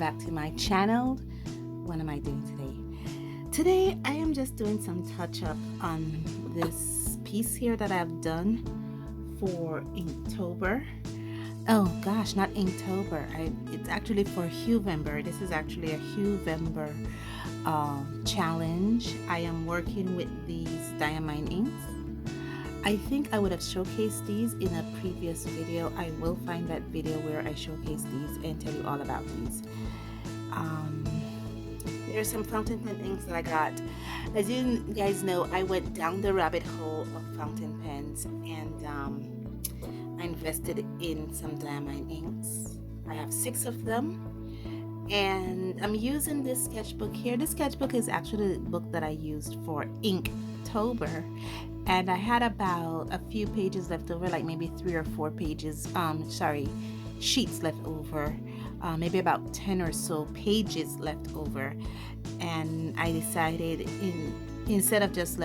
back to my channel. What am I doing today? Today I am just doing some touch up on this piece here that I've done for Inktober. Oh gosh, not Inktober. It's actually for Huevember. This is actually a Huevember challenge. I am working with these diamine inks. I think I would have showcased these in a previous video. I will find that video where I showcase these and tell you all about these. There's some fountain pen inks that I got. As you guys know, I went down the rabbit hole of fountain pens and I invested in some diamine inks. I have 6 of them and I'm using this sketchbook here. This sketchbook is actually the book that I used for Inktober, and I had about a few pages left over, like maybe 3 or 4 pages, sheets left over, maybe about 10 or so pages left over, and I decided instead of just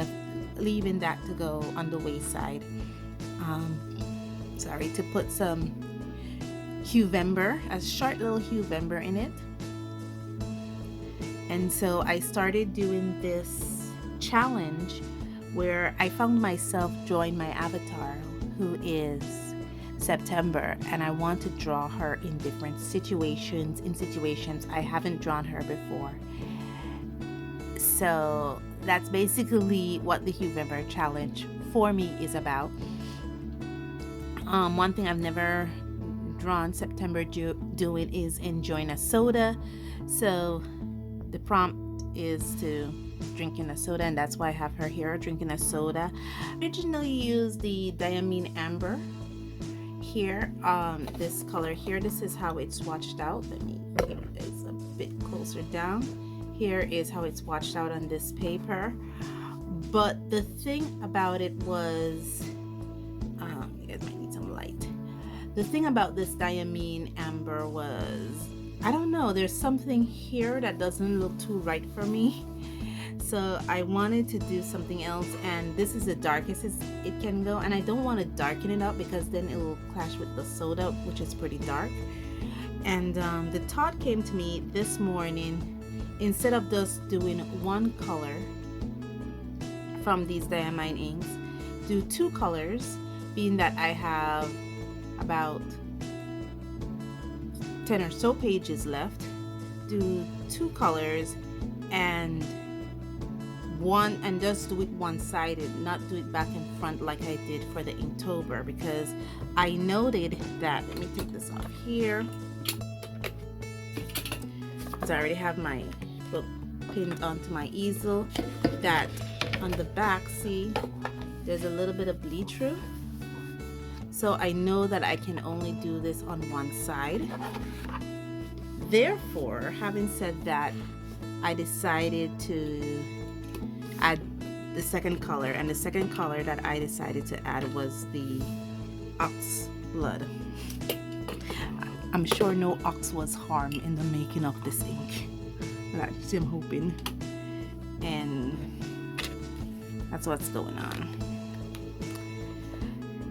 leaving that to go on the wayside, to put some Huevember, a short little Huevember in it. And so I started doing this challenge where I found myself drawing my avatar, who is September, and I want to draw her in different situations, I haven't drawn her before. So that's basically what the Huevember challenge for me is about. One thing I've never drawn September doing is enjoying a soda. So the prompt is to drinking a soda, and that's why I have her here drinking a soda. I originally used the diamine amber here, this color here. This is how it's swatched out. Let me get you guys a bit closer down. Here is how it's swatched out on this paper. But the thing about it was, you guys might need some light. The thing about this diamine amber was, I don't know, there's something here that doesn't look too right for me. So I wanted to do something else, and this is the darkest it can go, and I don't want to darken it up because then it will clash with the soda, which is pretty dark. And the thought came to me this morning, instead of just doing one color from these diamine inks, do 2 colors, being that I have about 10 or so pages left. Do 2 colors and just do it one-sided, not do it back and front like I did for the Inktober, because I noted that, let me take this off here, because I already have my book pinned onto my easel, that on the back, see, there's a little bit of bleed through. So I know that I can only do this on one side. Therefore, having said that, I decided to add the second color, and the second color that I decided to add was the ox blood. I'm sure no ox was harmed in the making of this ink. That's what I'm hoping. And that's what's going on.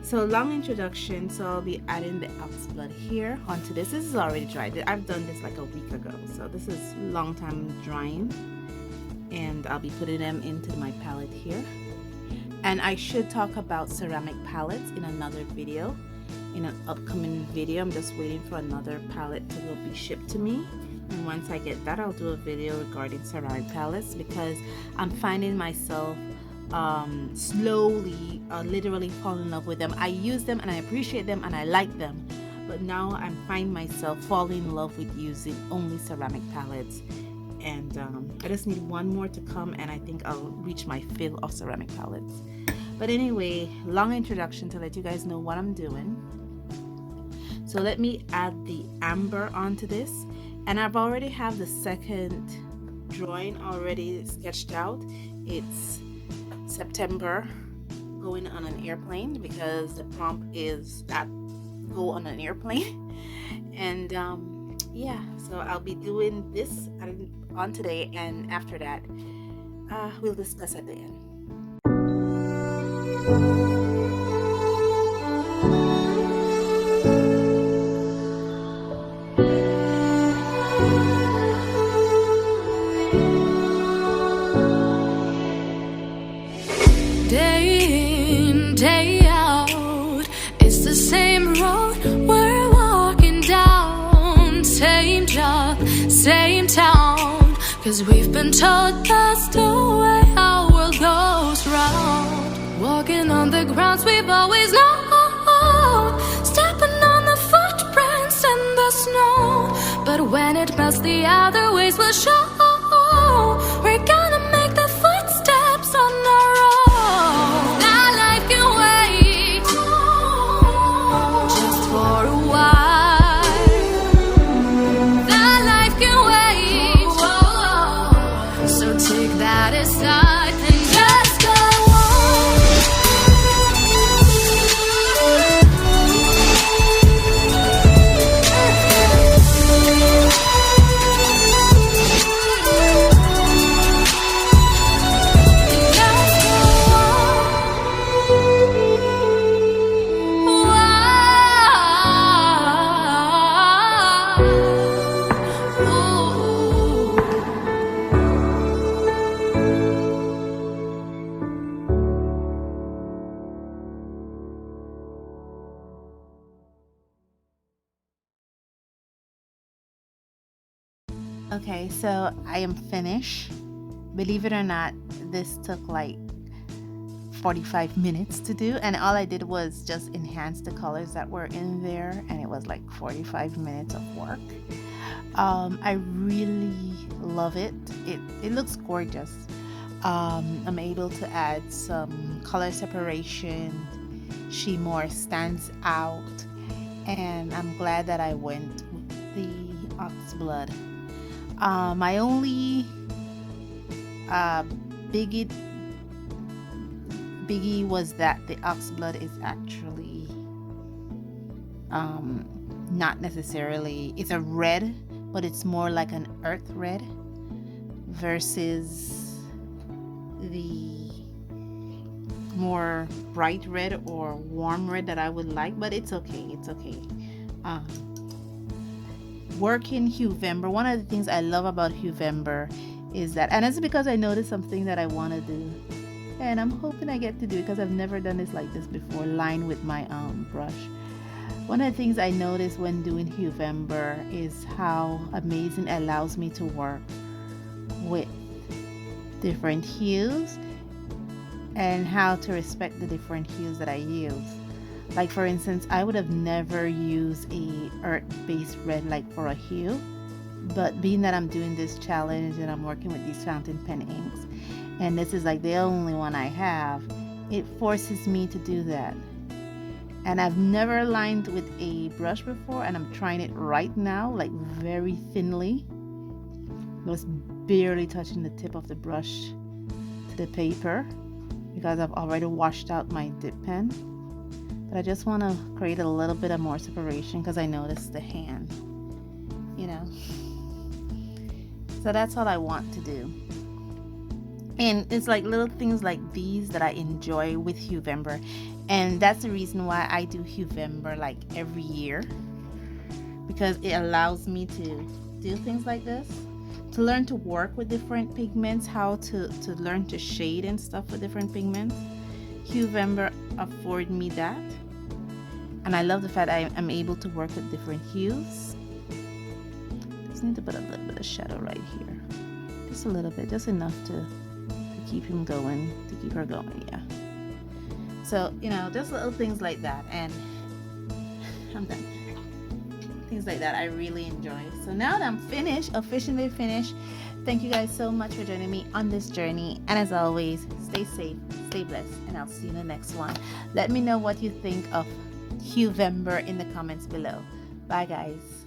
So long introduction, so I'll be adding the ox blood here onto this. This is already dried. I've done this like a week ago, so this is long time drying, and I'll be putting them into my palette here. And I should talk about ceramic palettes in another video, in an upcoming video. I'm just waiting for another palette to be shipped to me, and once I get that, I'll do a video regarding ceramic palettes, because I'm finding myself slowly literally fall in love with them. I use them and I appreciate them and I like them, but now I'm finding myself falling in love with using only ceramic palettes, and I just need one more to come, and I think I'll reach my fill of ceramic palettes. But anyway, long introduction to let you guys know what I'm doing. So let me add the amber onto this, and I've already have the second drawing already sketched out. It's September going on an airplane, because the prompt is that go on an airplane. And yeah, so I'll be doing this on today, and after that we'll discuss at the end. same road we're walking down, same job, same town. 'Cause we've been told that's the way our world goes round. Walking on the grounds we've always known, stepping on the footprints in the snow. But when it melts, the other ways will show. We're gonna make the footsteps on our own. That life can wait, just for a while. That life can wait, so take that aside and just go on. Okay, so I am finished. Believe it or not, this took like 45 minutes to do, and all I did was just enhance the colors that were in there, and it was like 45 minutes of work. I really love it. It looks gorgeous. I'm able to add some color separation. She more stands out, and I'm glad that I went with the ox blood. My only biggie was that the ox blood is actually not necessarily, it's a red, but it's more like an earth red versus the more bright red or warm red that I would like, but it's okay. It's okay. Working Huevember, one of the things I love about Huevember is that, and it's because I noticed something that I want to do, and I'm hoping I get to do it because I've never done this like this before, line with my brush. One of the things I noticed when doing Huevember is how amazing it allows me to work with different hues and how to respect the different hues that I use. Like for instance, I would have never used a earth-based red like for a hue, but being that I'm doing this challenge and I'm working with these fountain pen inks, and this is like the only one I have, it forces me to do that. And I've never lined with a brush before, and I'm trying it right now, like very thinly, just barely touching the tip of the brush to the paper because I've already washed out my dip pen. But I just want to create a little bit of more separation because I noticed the hand, you know. So that's all I want to do. And it's like little things like these that I enjoy with Huevember. And that's the reason why I do Huevember like every year, because it allows me to do things like this, to learn to work with different pigments, how to learn to shade and stuff with different pigments. Huevember afford me that, and I love the fact I'm able to work with different hues. Just need to put a little bit of shadow right here, just a little bit, just enough to keep him going, to keep her going. Yeah, so you know, just little things like that, and I'm done. Things like that I really enjoy. So now that I'm finished, officially finished, thank you guys so much for joining me on this journey, and as always, stay safe, stay blessed, and I'll see you in the next one. Let me know what you think of Huevember in the comments below. Bye guys.